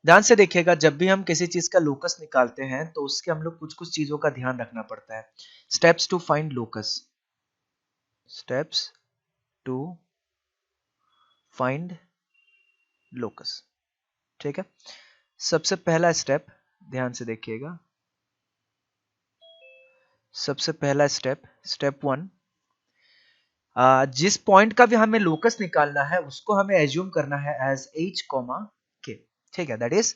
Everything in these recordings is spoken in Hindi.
ध्यान से देखिएगा, जब भी हम किसी चीज का लोकस निकालते हैं तो उसके हम लोग कुछ कुछ चीजों का ध्यान रखना पड़ता है। Steps to find locus, steps to find locus. ठीक है, सबसे पहला स्टेप, ध्यान से देखिएगा, सबसे पहला स्टेप, स्टेप 1, जिस पॉइंट का भी हमें लोकस निकालना है उसको हमें एज्यूम करना है एज h, k। ठीक है, that is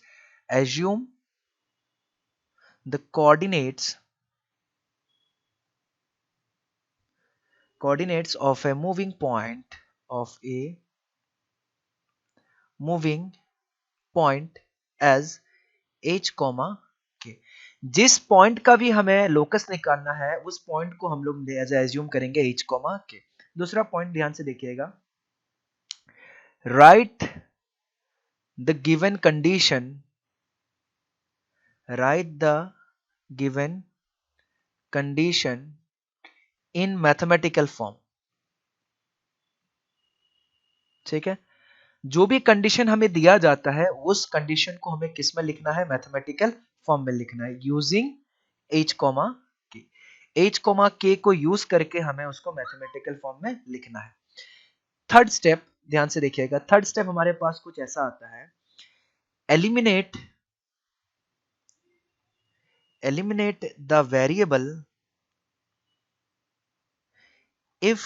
assume the coordinates of a moving point as h, k। जिस पॉइंट का भी हमें लोकस निकालना है उस पॉइंट को हम लोग एज्यूम करेंगे h, k। दूसरा पॉइंट ध्यान से देखिएगा, right the given condition, write the given condition in mathematical form। ठीक है, जो भी कंडीशन हमें दिया जाता है उस कंडीशन को हमें किस में लिखना है, मैथमेटिकल फॉर्म में लिखना है, using h, k। h, k को यूज करके हमें उसको मैथमेटिकल फॉर्म में लिखना है। थर्ड स्टेप, ध्यान से देखिएगा, थर्ड स्टेप हमारे पास कुछ ऐसा आता है, eliminate the variable if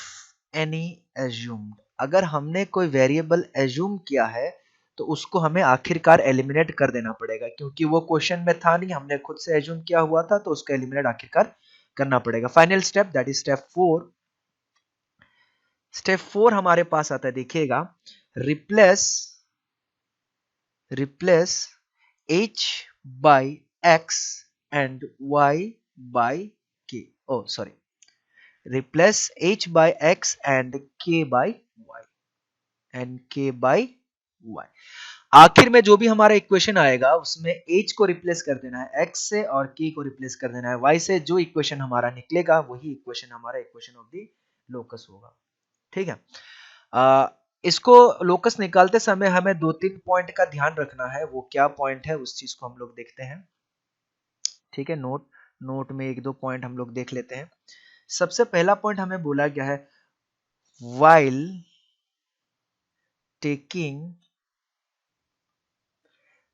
any assumed. अगर हमने कोई वेरिएबल एज्यूम किया है तो उसको हमें आखिरकार एलिमिनेट कर देना पड़ेगा, क्योंकि वो क्वेश्चन में था नहीं, हमने खुद से एज्यूम किया हुआ था, तो उसको एलिमिनेट आखिरकार करना पड़ेगा। Final step, that is step 4। Step 4 हमारे पास आता है, देखिएगा, replace h by x and y by k। oh sorry, replace h by x and k by y। आखिर में जो भी हमारा इक्वेशन आएगा उसमें h को रिप्लेस कर देना है x से और k को रिप्लेस कर देना है y से। जो इक्वेशन हमारा निकलेगा वही इक्वेशन हमारा इक्वेशन ऑफ द लोकस होगा। ठीक है, इसको लोकस निकालते समय हमें 2-3 पॉइंट का ध्यान रखना है। वो क्या पॉइंट है उस चीज को हम लोग देखते हैं। ठीक है, नोट में 1-2 पॉइंट हम लोग देख लेते हैं। सबसे पहला पॉइंट हमें बोला गया है, while taking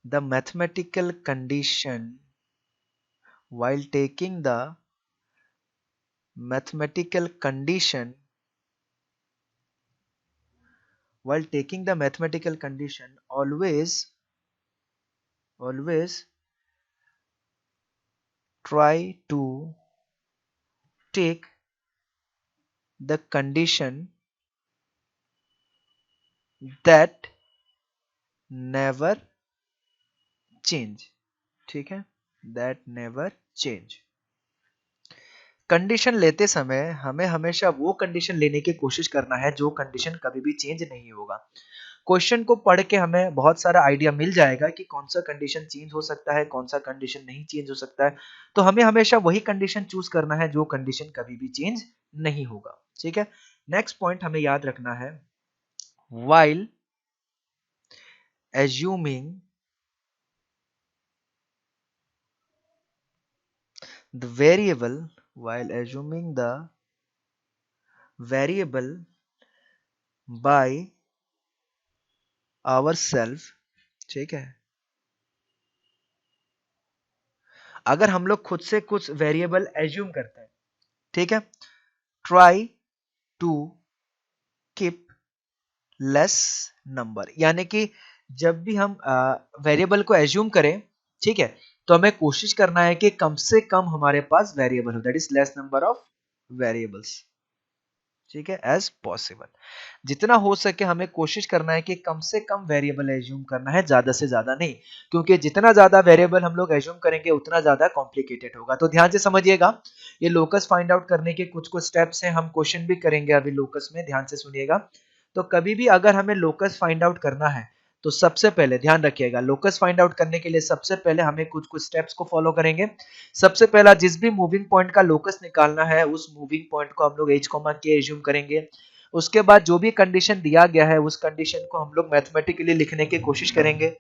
the mathematical condition always try to take the condition that never change। ठीक है, that never change। कंडीशन लेते समय हमें हमेशा वो कंडीशन लेने की कोशिश करना है जो कंडीशन कभी भी चेंज नहीं होगा। क्वेश्चन को पढ़ के हमें बहुत सारा आइडिया मिल जाएगा कि कौन सा कंडीशन चेंज हो सकता है, कौन सा कंडीशन नहीं चेंज हो सकता है। तो हमें हमेशा वही कंडीशन चूज करना है जो कंडीशन कभी भी चेंज नहीं होगा। ठीक है, नेक्स्ट पॉइंट हमें याद रखना है, while assuming the variable by ourselves। ठीक है, अगर हम लोग खुद से कुछ वेरिएबल एज्यूम करते हैं, ठीक है, try to keep less number, यानी कि जब भी हम वेरिएबल को एज्यूम करें, ठीक है, तो हमें कोशिश करना है कि कम से कम हमारे पास वेरिएबल हो, that is less number of variables. ठीक है, एज पॉसिबल, जितना हो सके हमें कोशिश करना है कि कम से कम वेरिएबल एज्यूम करना है, ज्यादा से ज्यादा नहीं, क्योंकि जितना ज्यादा वेरिएबल हम लोग एज्यूम करेंगे उतना ज्यादा कॉम्प्लिकेटेड होगा। तो ध्यान से समझिएगा, ये लोकस फाइंड आउट करने के कुछ कुछ स्टेप्स हैं, हम क्वेश्चन भी करेंगे अभी लोकस में, ध्यान से सुनिएगा। तो कभी भी अगर हमें लोकस फाइंड आउट करना है तो सबसे पहले ध्यान रखिएगा, लोकस फाइंड आउट करने के लिए सबसे पहले हमें कुछ कुछ स्टेप्स को फॉलो करेंगे। सबसे पहला, जिस भी मूविंग पॉइंट का लोकस निकालना है उस मूविंग पॉइंट को हम लोग h, k एज्यूम करेंगे। उसके बाद जो भी कंडीशन दिया गया है उस कंडीशन को हम लोग मैथमेटिकली लिखने की कोशिश करेंगे।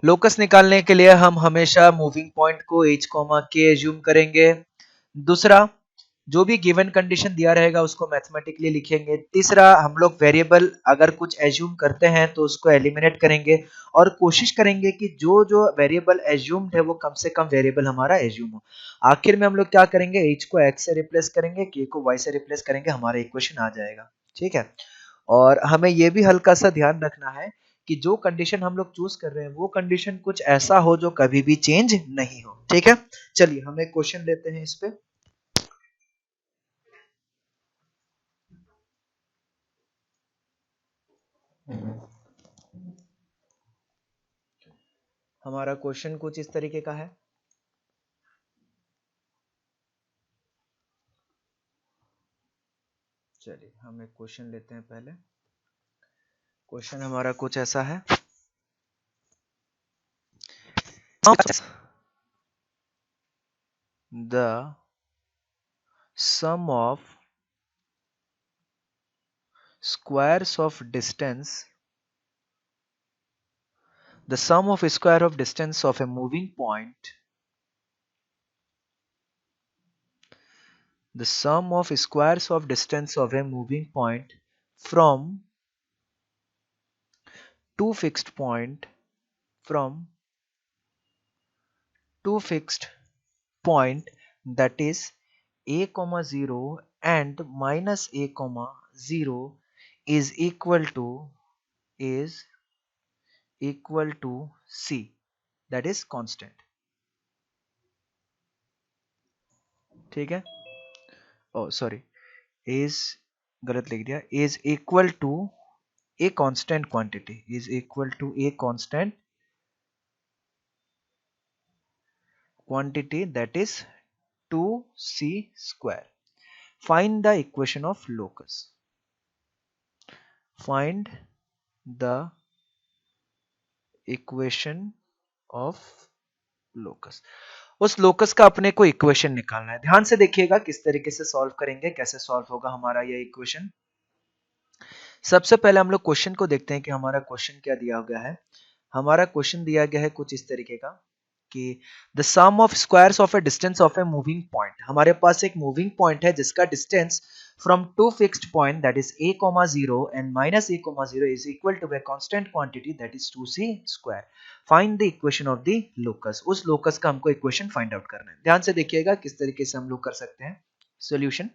लोकस निकालने के लिए हम हमेशा मूविंग पॉइंट को h, k एज्यूम करेंगे। दूसरा, जो भी गिवन कंडीशन दिया रहेगा उसको मैथमेटिकली लिखेंगे। तीसरा, हम लोग वेरिएबल अगर कुछ एज्यूम करते हैं तो उसको एलिमिनेट करेंगे और कोशिश करेंगे कि जो जो वेरिएबल एज्यूम्ड है वो कम से कम वेरिएबल हमारा एज्यूम हो। आखिर में हम लोग क्या करेंगे, h को x से रिप्लेस करेंगे, k को y से रिप्लेस करेंगे, हमारा इक्वेशन आ जाएगा। ठीक है, और हमें ये भी हल्का सा ध्यान रखना है कि जो कंडीशन हम लोग चूज कर रहे हैं वो कंडीशन कुछ ऐसा हो जो कभी भी चेंज नहीं हो। ठीक है, चलिए हम एक क्वेश्चन लेते हैं इस पे। हमारा क्वेश्चन कुछ इस तरीके का है। चलिए हम एक क्वेश्चन लेते हैं पहले। क्वेश्चन हमारा कुछ ऐसा है। The sum of squares of distance, the sum of square of distance of a moving point, the sum of squares of distance of a moving point from two fixed point, from two fixed point, that is a comma 0 and minus a comma 0 is equal to c, that is constant। ठीक है, ओ सॉरी, is गलत लिख दिया, is equal to a constant quantity, is equal to a constant quantity, that is 2c square। Find the equation of locus, find the equation of locus। उस लोकस का अपने को इक्वेशन निकालना है। ध्यान से देखिएगा किस तरीके से सॉल्व करेंगे, कैसे सॉल्व होगा हमारा ये इक्वेशन। सबसे पहले हम लोग क्वेश्चन को देखते हैं कि हमारा क्वेश्चन क्या दिया गया है। हमारा क्वेश्चन दिया गया है कुछ इस तरीके का कि the sum of squares of a distance of a moving point. हमारे पास एक मूविंग पॉइंट है जिसका distance from two fixed point, that is a, 0 and minus a, 0 is equal to a constant quantity, that is 2c square. Find the equation of the locus. उस लोकस का हमको इक्वेशन फाइंड आउट करना है। ध्यान से देखिएगा किस तरीके से हम लोग कर सकते हैं सॉल्यूशन।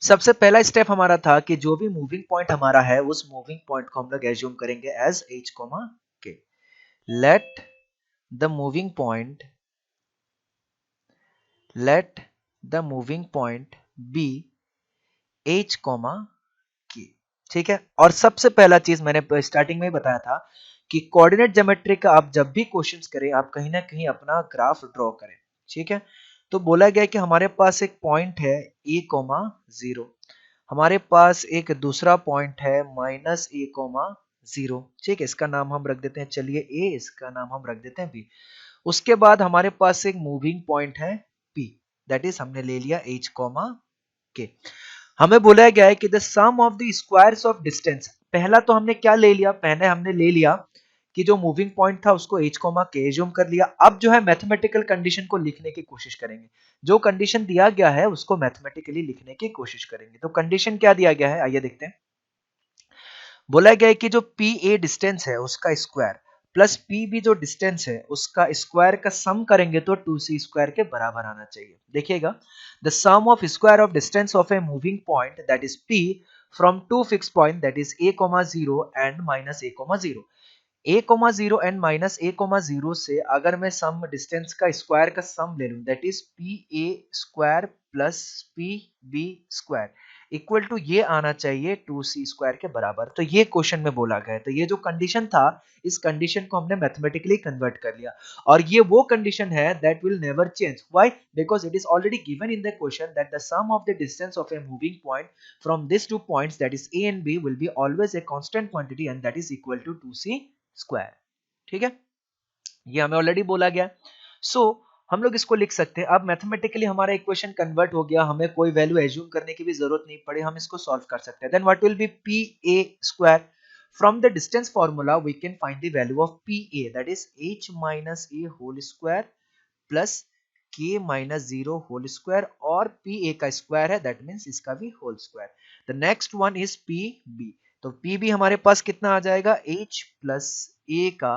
सबसे पहला स्टेप हमारा था कि जो भी मूविंग पॉइंट हमारा है उस मूविंग पॉइंट को हम लोग एज्यूम करेंगे as h, k। Let the moving point be h, k। ठीक है, और सबसे पहला चीज मैंने स्टार्टिंग में ही बताया था कि कोऑर्डिनेट ज्योमेट्री का आप जब भी क्वेश्चंस करें आप कहीं ना कहीं अपना ग्राफ ड्रॉ करें। ठीक है, तो बोला गया कि हमारे पास एक पॉइंट है a, 0, हमारे पास एक दूसरा पॉइंट है माइनस a, 0। ठीक है, इसका नाम हम रख देते हैं, चलिए a, इसका नाम हम रख देते हैं b। उसके बाद हमारे पास एक मूविंग पॉइंट है p, दैट इज हमने ले लिया h, k। हमें बोला गया है कि the sum of the squares of distance. पहला तो हमने क्या ले लिया, पहले हमने ले लिया कि जो मूविंग पॉइंट था उसको h, k एज्यूम कर लिया। अब जो है मैथमेटिकल कंडीशन को लिखने की कोशिश करेंगे। जो कंडीशन दिया गया है उसको मैथमेटिकली लिखने की कोशिश करेंगे। तो कंडीशन क्या दिया गया है, आइए देखते हैं। बोला गया है कि जो पी ए डिस्टेंस है उसका स्क्वायर प्लस पी बी जो डिस्टेंस है उसका स्क्वायर का सम करेंगे तो 2c स्क्वायर के बराबर आना चाहिए। देखिएगा, the sum of square of distance of a moving point, that is p from two fix point, that is a, 0 and minus a, 0। a, 0 and minus a, 0 से अगर मैं सम डिस्टेंस का स्क्वायर का सम ले लूं, that is P A square plus P B square equal to ये आना चाहिए 2c स्क्वायर के बराबर। तो ये क्वेश्चन में बोला गया है। तो ये जो कंडीशन था इस कंडीशन को हमने मैथमेटिकली कन्वर्ट कर लिया और ये वो कंडीशन है that will never change. Why? Because it is already given in the question that the sum of the distance of a moving point from this two points, that is a and b, will be always a constant quantity and that is equal to 2c square. ठीक है, ये हमें ऑलरेडी बोला गया। सो हम लोग इसको लिख सकते हैं। अब मैथमेटिकली हमारा इक्वेशन कन्वर्ट हो गया, हमें कोई वैल्यू एज्यूम करने की भी जरूरत नहीं पड़ी, हम इसको सॉल्व कर सकते हैं। Then what will be P A square. From the distance formula, we can find the value of PA, that is h minus a whole square plus k minus 0 whole square, और PA का स्क्वायर है, that means इसका भी whole square. The next one is PB. तो PB हमारे पास कितना आ जाएगा, h प्लस a का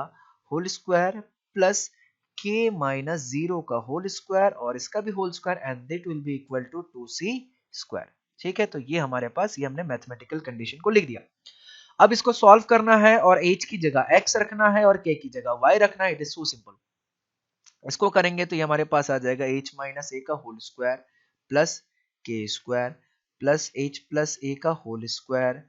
whole square plus k minus 0 का होल स्क्वायर और इसका भी whole square, and that will be equal to 2c square. ठीक है, तो ये हमारे पास, ये हमने मैथमेटिकल कंडीशन को लिख दिया. अब इसको सॉल्व करना है और h की जगह x रखना है और k की जगह y रखना है. It is so simple. इसको करेंगे तो ये हमारे पास आ जाएगा h माइनस ए का whole square plus K square plus h plus A का whole square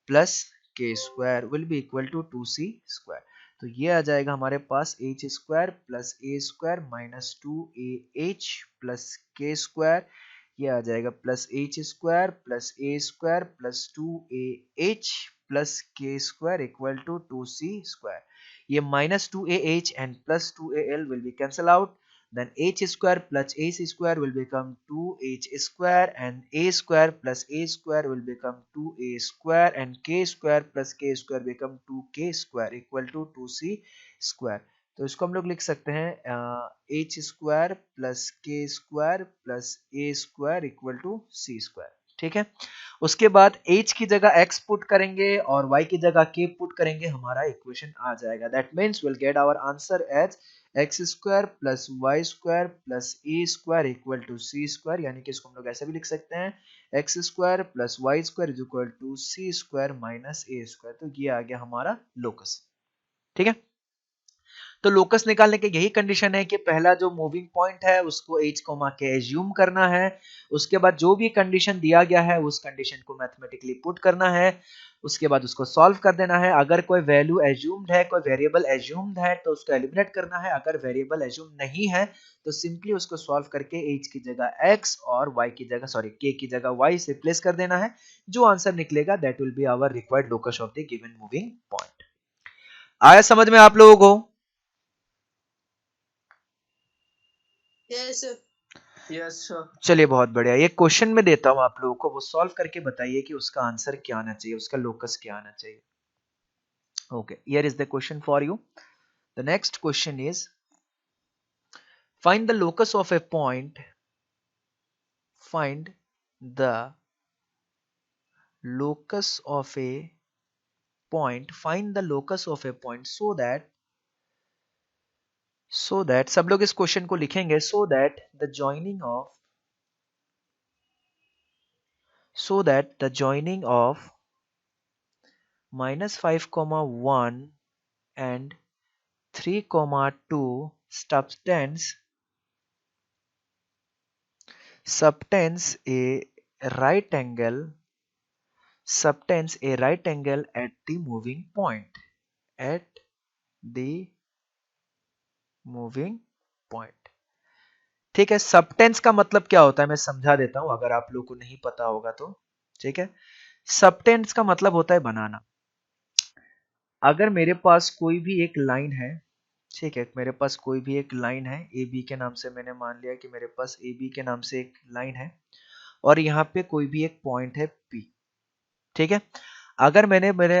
plus K square will be equal to 2c square. तो ये आ जाएगा हमारे पास h square plus A square minus 2ah plus K square. ये आ जाएगा plus h square plus A square plus 2ah plus K square equal to 2c square. ये minus 2ah and plus 2al will be cancel out. Then h square plus h square will become 2h square, and a square plus a square will become 2a square, and k square plus k square become 2k square equal to 2c square. तो इसको हम लोग लिख सकते हैं h square plus K square plus A square equal to C square. ठीक है, उसके बाद h की जगह x पुट करेंगे और y की जगह k पुट करेंगे, हमारा इक्वेशन आ जाएगा. That means will get our answer as X square plus Y square plus A square equal to C square. यानी कि इसको हम लोग ऐसे भी लिख सकते हैं X square plus Y square is equal to C square minus A square. तो ये आ गया हमारा लोकस. ठीक है, तो लोकस निकालने की यही कंडीशन है कि पहला जो मूविंग पॉइंट है उसको h के एज्यूम करना है. उसके बाद जो भी कंडीशन दिया गया है उस कंडीशन को मैथमेटिकली पुट करना है. उसके बाद उसको सॉल्व कर देना है. अगर कोई वैल्यू एज्यूम्ड है, कोई वेरिएबल एज्यूम्ड है तो उसको एलिमिनेट करना है. अगर वेरिएबल एज्यूम नहीं है तो सिंपली उसको सॉल्व करके h की जगह x और y की जगह k की जगह y से प्लेस कर देना है. जो आंसर निकलेगा that will be our required locus of the given moving point. आया समझ में आप लोगों को? Yes sir. Yes sir. चलिए बहुत बढ़िया. ये क्वेश्चन में देता हूं आप लोगों को, वो सॉल्व करके बताइए कि उसका आंसर क्या आना चाहिए, उसका लोकस क्या आना चाहिए. Okay, here is the question for you. The next question is find the locus of A point. Find the locus of a point. Find the locus of a point so that सब लोग इस क्वेश्चन को लिखेंगे. so that the joining of minus 5 comma 1 and 3 comma 2 subtends a right angle at the moving point. ठीक है, सबटेंस का मतलब क्या होता है मैं समझा देता हूं अगर आप लोग को नहीं पता होगा तो. ठीक है, सबटेंस का मतलब होता है बनाना. अगर मेरे पास कोई भी एक लाइन है, ठीक है, मेरे पास कोई भी एक लाइन है ए बी के नाम से. मैंने मान लिया कि मेरे पास ए बी के नाम से एक लाइन है और यहाँ पे कोई भी एक पॉइंट है पी. ठीक है, अगर मैंने मेरे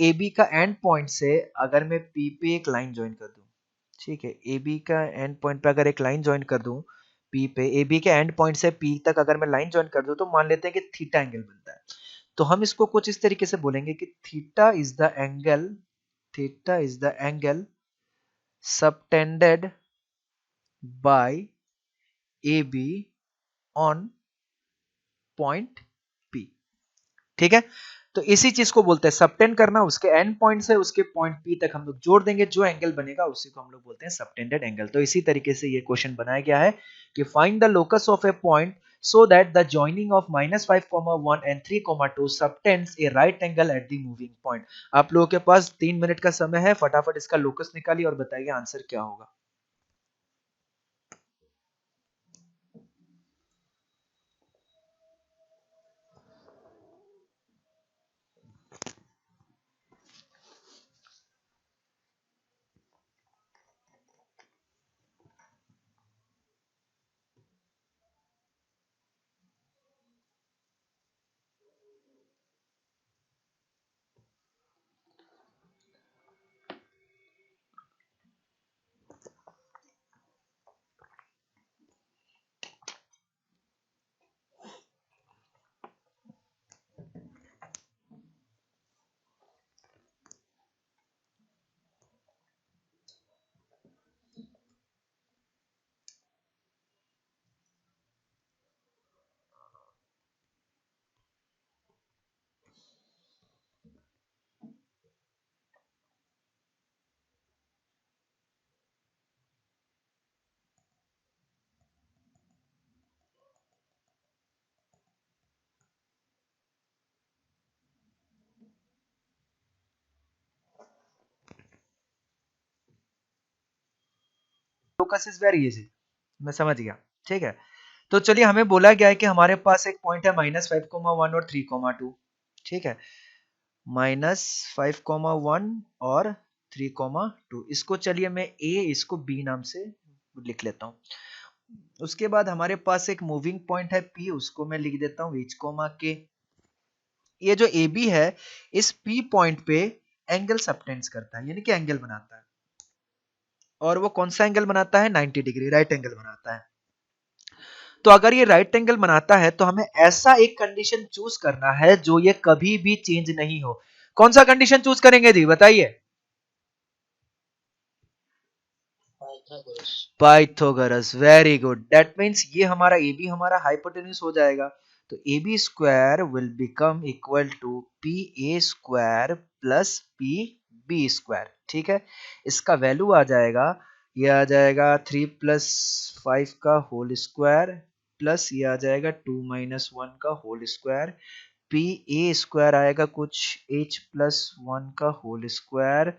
ए बी का एंड पॉइंट से अगर मैं पी पे एक लाइन ज्वाइन कर दूं, ठीक है, ए बी का एंड पॉइंट पे अगर एक लाइन ज्वाइन कर दूं पी पे, ए बी के एंड पॉइंट से पी तक अगर मैं लाइन ज्वाइन कर दूं तो मान लेते हैं कि थीटा एंगल बनता है. तो हम इसको कुछ इस तरीके से बोलेंगे कि theta is the angle subtended by AB on point P. ठीक है, तो इसी चीज को बोलते हैं सबटेंड करना. उसके एंड पॉइंट से उसके पॉइंट P तक हम लोग जोड़ देंगे, जो एंगल बनेगा उसी को हम लोग बोलते हैं सबटेंडेड एंगल. तो इसी तरीके से ये क्वेश्चन बनाया गया है कि find the locus of A point so that the joining of minus 5 1 and 3 2 subtends a right angle at the moving point. आप लोगों के पास 3 मिनट का समय है, फटाफट इसका लोकस निकालिए और बताइए आंसर क्या होगा. लोकस इज वेरी इजी, मैं समझ गया। ठीक है, तो चलिए हमें बोला गया है कि हमारे पास एक पॉइंट है -5,1 और 3,2। ठीक है, -5,1 और 3,2, इसको चलिए मैं ए, इसको बी नाम से लिख लेता हूं। उसके बाद हमारे पास एक मूविंग पॉइंट है पी, उसको मैं लिख देता हूं H, K। ये जो ए बी है, इस पी पॉइंट पे एंगल सबटेंस करता है, यानी कि एंगल बनाता है। और वो कौन सा एंगल बनाता है? 90 डिग्री, राइट एंगल बनाता है। तो अगर ये राइट एंगल बनाता है तो हमें ऐसा एक कंडीशन चूज करना है जो ये कभी भी चेंज नहीं हो। कौन सा कंडीशन चूज करेंगे जी, बताइए? Pythagoras, very good. That means ये हमारा ए बी हमारा हाइपोटेन्यूज हो जाएगा। तो A B square will become equal to P A square plus P B square. ठीक है, इसका वैल्यू आ जाएगा, ये आ जाएगा 3 प्लस 5 का होल स्क्वायर प्लस ये आ जाएगा 2 माइनस 1 का whole square. P A square आएगा कुछ h प्लस 1 का whole square,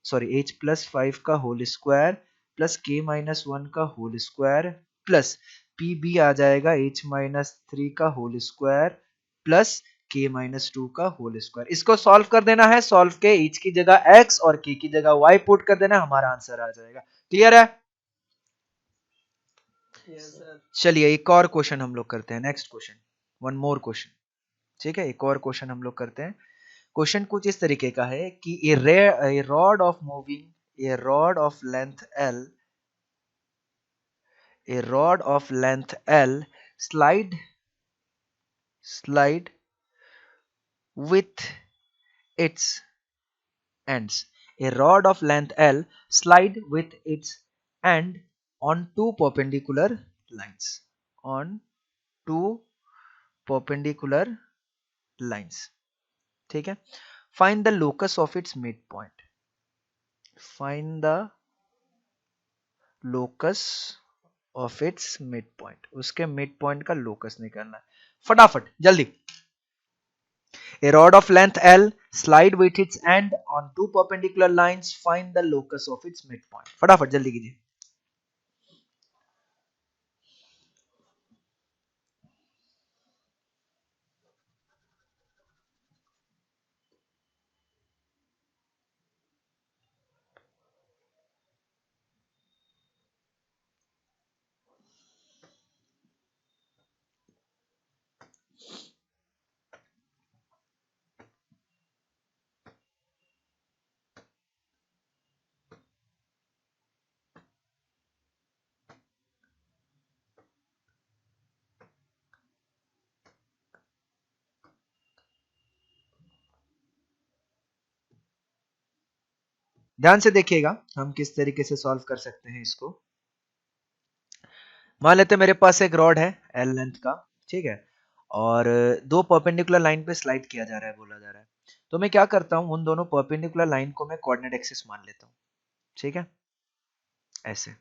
sorry h plus 5 का whole square plus k minus 1 का whole square plus P B आ जाएगा h माइनस 3 का whole square plus k minus 2 का होल स्क्वायर। इसको सॉल्व कर देना है, सॉल्व के h की जगह x और k की जगह y पुट कर देना, हमारा आंसर आ जाएगा। क्लियर है? चलिए एक और क्वेश्चन हम लोग करते हैं, next question, one more question. ठीक है, एक और क्वेश्चन हम लोग करते हैं। क्वेश्चन कुछ इस तरीके का है कि a rod of moving a rod of length L, a rod of length L slide with its ends. A rod of length L slide with its end on two perpendicular lines. On two perpendicular lines. ठीक है, find the locus of its midpoint. Find the locus of its midpoint. उसके midpoint का locus निकालना है, फटाफट जल्दी। A rod of length L slide with its end on two perpendicular lines. Find the locus of its midpoint. फटाफट जल्दी कीजिए। ध्यान से देखिएगा हम किस तरीके से सॉल्व कर सकते हैं इसको। मान लेते हैं मेरे पास एक रॉड है एल लेंथ का, ठीक है, और दो परपेंडिकुलर लाइन पे स्लाइड किया जा रहा है, बोला जा रहा है। तो मैं क्या करता हूं, उन दोनों परपेंडिकुलर लाइन को मैं कोऑर्डिनेट एक्सिस मान लेता हूं। ठीक है, ऐसे।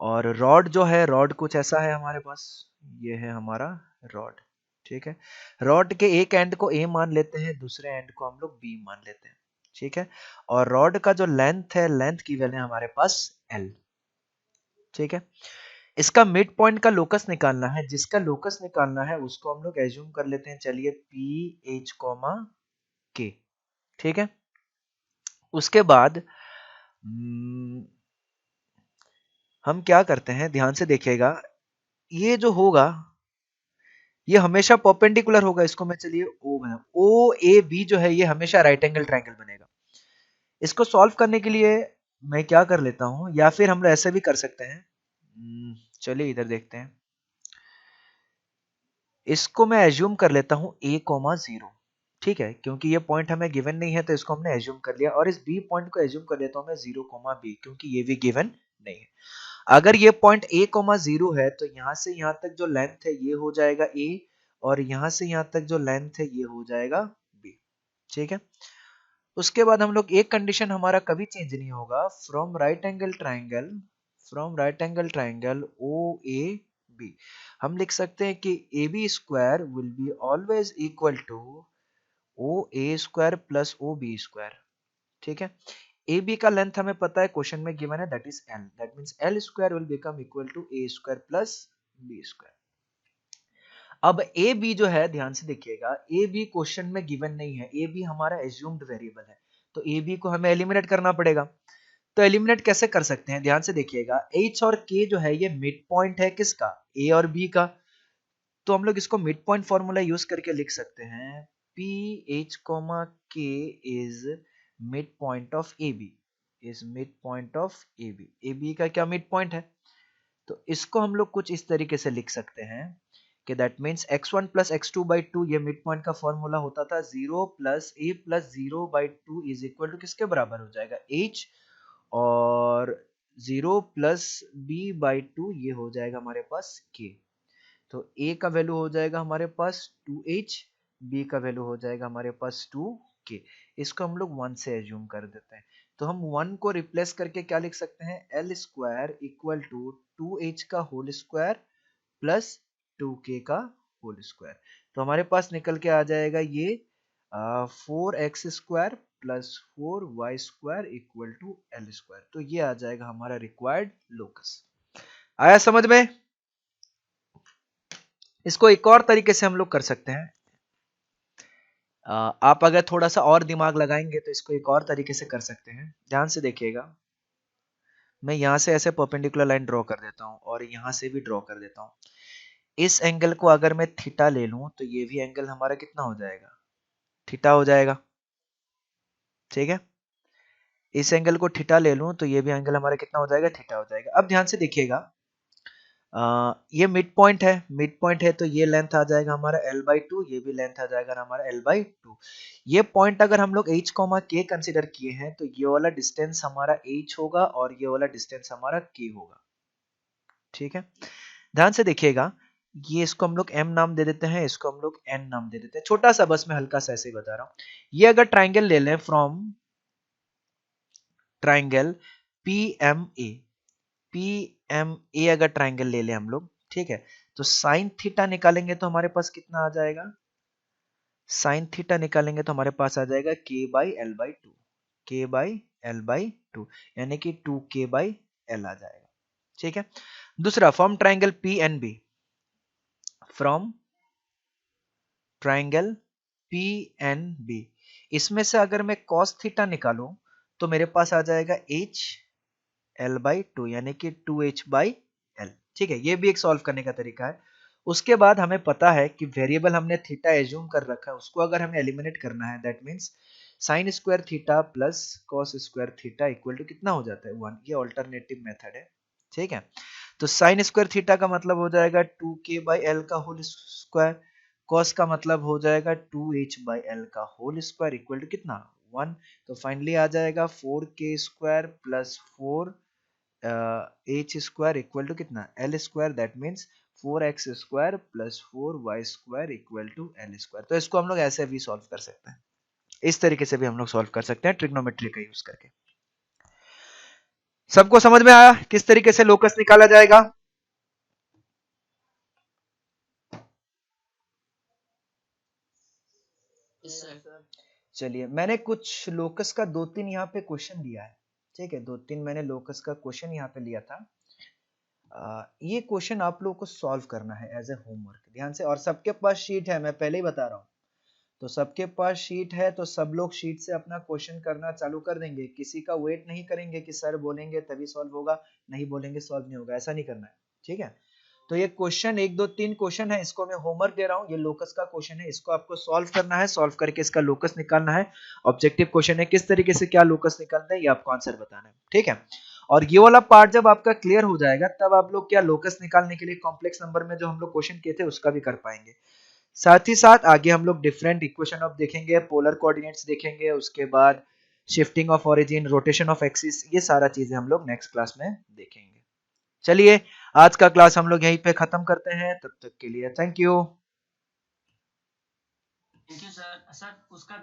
और रॉड जो है, रॉड कुछ ऐसा है हमारे पास, ये है हमारा रॉड। ठीक है, रॉड के एक एंड को ए मान लेते हैं, दूसरे एंड को हम लोग बी मान लेते हैं। ठीक है, और रॉड का जो लेंथ है, लेंथ की वैल्यू हमारे पास एल। ठीक है, इसका मिड पॉइंट का लोकस निकालना है, जिसका लोकस निकालना है उसको हम लोग एज्यूम कर लेते हैं, चलिए पी एच कॉमा के। ठीक है, उसके बाद हम क्या करते हैं, ध्यान से देखिएगा, ये जो होगा ये हमेशा परपेंडिकुलर होगा, इसको मैं चलिए ओ बना, ओ ए बी जो है ये हमेशा राइट एंगल ट्रायंगल बनेगा। इसको सॉल्व करने के लिए मैं क्या कर लेता हूं, या फिर हम लोग ऐसे भी कर सकते हैं, चलिए इधर देखते हैं, इसको मैं एज्यूम कर लेता हूं a, 0। ठीक है, क्योंकि ये पॉइंट हमें गिवन नहीं है तो इसको हमने एज्यूम कर लिया, और इस b पॉइंट को एज्यूम कर लेता हूं मैं 0, b, क्योंकि ये भी गिवन नहीं है। अगर ये पॉइंट a, 0 है तो यहां से यहां तक जो लेंथ है ये हो जाएगा a, और यहां से यहां तक जो लेंथ है ये हो जाएगा b। ठीक है, उसके बाद हम लोग, एक कंडीशन हमारा कभी चेंज नहीं होगा, from right angle triangle O A B, हम लिख सकते हैं कि A B square will be always equal to O A square plus O B square. ठीक है, ए बी का लेंथ हमें पता है, क्वेश्चन में गिवन है, that is L, that means L square will become equal to A square plus B square. अब ए बी जो है, ध्यान से देखिएगा, ए बी क्वेश्चन में गिवन नहीं है, ए बी हमारा एज्यूम्ड वेरिएबल है, तो ए बी को हमें एलिमिनेट करना पड़ेगा। तो एलिमिनेट कैसे कर सकते हैं, ध्यान से देखिएगा, एच और के जो है ये मिड पॉइंट है किसका, ए और बी का, तो हम लोग इसको मिड पॉइंट फॉर्मूला यूज करके लिख सकते हैं, P H comma K is mid point of A B, is mid point of A B, A B का क्या मिड पॉइंट है, तो इसको हम लोग कुछ इस तरीके से लिख सकते हैं कि that means x1 plus x2 by 2, ये मिड पॉइंट का फॉर्मूला होता था, 0 plus a plus 0 by 2 is equal to किसके बराबर हो जाएगा, h, और 0 प्लस b बाई 2 ये हो जाएगा हमारे पास k, तो a का वैल्यू हो जाएगा हमारे पास 2h, b का वैल्यू हो जाएगा हमारे पास 2k, इसको हम लोग 1 से एज्यूम कर देते हैं, तो हम 1 को रिप्लेस करके क्या लिख सकते हैं, L square equal to 2h का होल स्क्वायर प्लस 2k का होल स्क्वायर, तो हमारे पास निकल के आ जाएगा ये 4x square plus 4y square equal to L square, तो ये आ जाएगा हमारा रिक्वायर्ड लोकस। आया समझ में? इसको एक और तरीके से हम लोग कर सकते हैं, आप अगर थोड़ा सा और दिमाग लगाएंगे तो इसको एक और तरीके से कर सकते हैं, ध्यान से देखिएगा, मैं यहां से ऐसे परपेंडिकुलर लाइन ड्रॉ कर देता हूं और यहां से भी ड्रॉ कर देता हूं, इस एंगल को अगर मैं थीटा ले लूं तो ये भी एंगल हमारा कितना हो जाएगा, थीटा हो जाएगा, ठीक है, इस एंगल को थीटा ले लूं तो ये भी एंगल हमारा कितना हो जाएगा, थीटा हो जाएगा। अब ध्यान से देखिएगा, ये मिड पॉइंट है, मिड पॉइंट है तो ये लेंथ आ जाएगा हमारा l/2, ये भी लेंथ आ जाएगा हमारा l/2, ये पॉइंट अगर हम लोग h, k कंसीडर किए हैं तो ये वाला डिस्टेंस हमारा h होगा और ये वाला डिस्टेंस हमारा k होगा, ठीक है, ध्यान से देखिएगा, ये इसको हम लोग m नाम दे देते हैं, इसको हम लोग n नाम दे देते हैं, छोटा सा, बस मैं हल्का सा ऐसे ही बता रहा हूं। ये अगर ट्राइंगल ले लें, फ्रॉम ट्राइंगल PMA, PMA अगर ट्राइंगल ले लें हम लोग, ठीक है, तो साइन थीटा निकालेंगे तो हमारे पास कितना आ जाएगा, साइन थीटा निकालेंगे तो हमारे पास आ जाएगा k/l/2, k/l/2, यानी कि 2k/l आ जाएगा, ठीक है। दूसरा, from triangle PNB, from triangle PNB, इसमें से अगर मैं cos थीटा निकालूं तो मेरे पास आ जाएगा h l/2, यानी कि 2h/l, ठीक है, ये भी एक सॉल्व करने का तरीका है। उसके बाद हमें पता है कि वेरिएबल हमने थीटा एज्यूम कर रखा है, उसको अगर हमें एलिमिनेट करना है, that means sine square theta plus cos square theta equal to कितना हो जाता है, 1, ये ऑल्टरनेटिव मेथड है, ठीक है। तो साइन स्क्वायर थीटा का मतलब हो जाएगा 2k/l का होल स्क्वायर, कॉस का मतलब हो जाएगा 2h/l का होल स्क्वायर इक्वल टू कितना, 1, तो फाइनली आ जाएगा 4k square plus 4 h square equal to कितना, l square, that means 4x square plus 4y square equal to l square. तो इसको हम लोग ऐसे भी सॉल्व कर सकते हैं, इस तरीके से भी हम लोग सॉल्व कर सकते हैं ट्रिग्नोमेट्री का यूज करके। सबको समझ में आया किस तरीके से लोकस निकाला जाएगा? Yes, sir. चलिए, मैंने कुछ लोकस का 2-3 यहाँ पे क्वेश्चन लिया है, ठीक है, 2-3 मैंने लोकस का क्वेश्चन यहाँ पे लिया था, ये क्वेश्चन आप लोगों को सॉल्व करना है एज ए होमवर्क, ध्यान से, और सबके पास शीट है, मैं पहले ही बता रहा हूँ, तो सबके पास शीट है, तो सब लोग शीट से अपना क्वेश्चन करना चालू कर देंगे, किसी का वेट नहीं करेंगे कि सर बोलेंगे तभी सॉल्व होगा, नहीं बोलेंगे सॉल्व नहीं होगा, ऐसा नहीं करना है, ठीक है। तो ये क्वेश्चन 1 2 3 क्वेश्चन है, इसको मैं होमवर्क दे रहा हूँ, ये लोकस का क्वेश्चन है, इसको आपको सॉल्व करना है, सॉल्व करके इसका लोकस निकालना है, ऑब्जेक्टिव क्वेश्चन है, किस तरीके से क्या लोकस निकालना है ये आपको आंसर बताना है, ठीक है। और ये वाला पार्ट जब आपका क्लियर हो जाएगा तब आप लोग क्या लोकस निकालने के लिए कॉम्प्लेक्स नंबर में जो हम लोग क्वेश्चन किए थे उसका भी कर पाएंगे। साथ ही साथ आगे हम लोग डिफरेंट इक्वेशन ऑफ देखेंगे, पोलर कोऑर्डिनेट्स देखेंगे, उसके बाद shifting of origin, rotation of axis, ये सारा चीजें हम लोग नेक्स्ट क्लास में देखेंगे। चलिए, आज का क्लास हम लोग यहीं पे खत्म करते हैं, तब तक के लिए thank you. Thank you sir. Sir उसका